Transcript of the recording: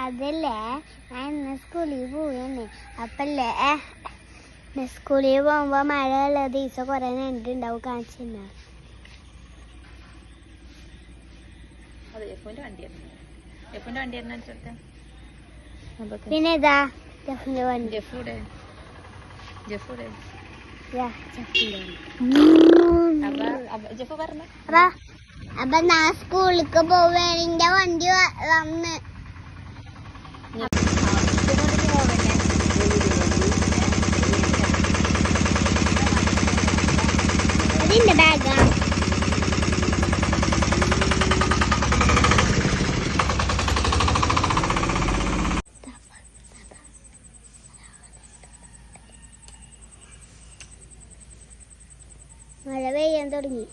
അതല്ലേ ഞാൻ ഇന്ന് സ്കൂളിൽ പോവുകയാണ്. അപ്പല്ലേ സ്കൂളിൽ പോകുമ്പോ മഴയുള്ള ദിവസം കൊറേ നെണ്ടുണ്ടാവും കാണിച്ചിട്ടുണ്ടാവും. പിന്നെ ഇതാ ജഫിന്റെ വണ്ടി. അപ്പൊ ഞാൻ സ്കൂളിലേക്ക് പോവാണ്. എന്റെ വണ്ടി വന്ന് അതിന്റെ ബാഗാണ്. മഴ പെയ്യാൻ തുടങ്ങി.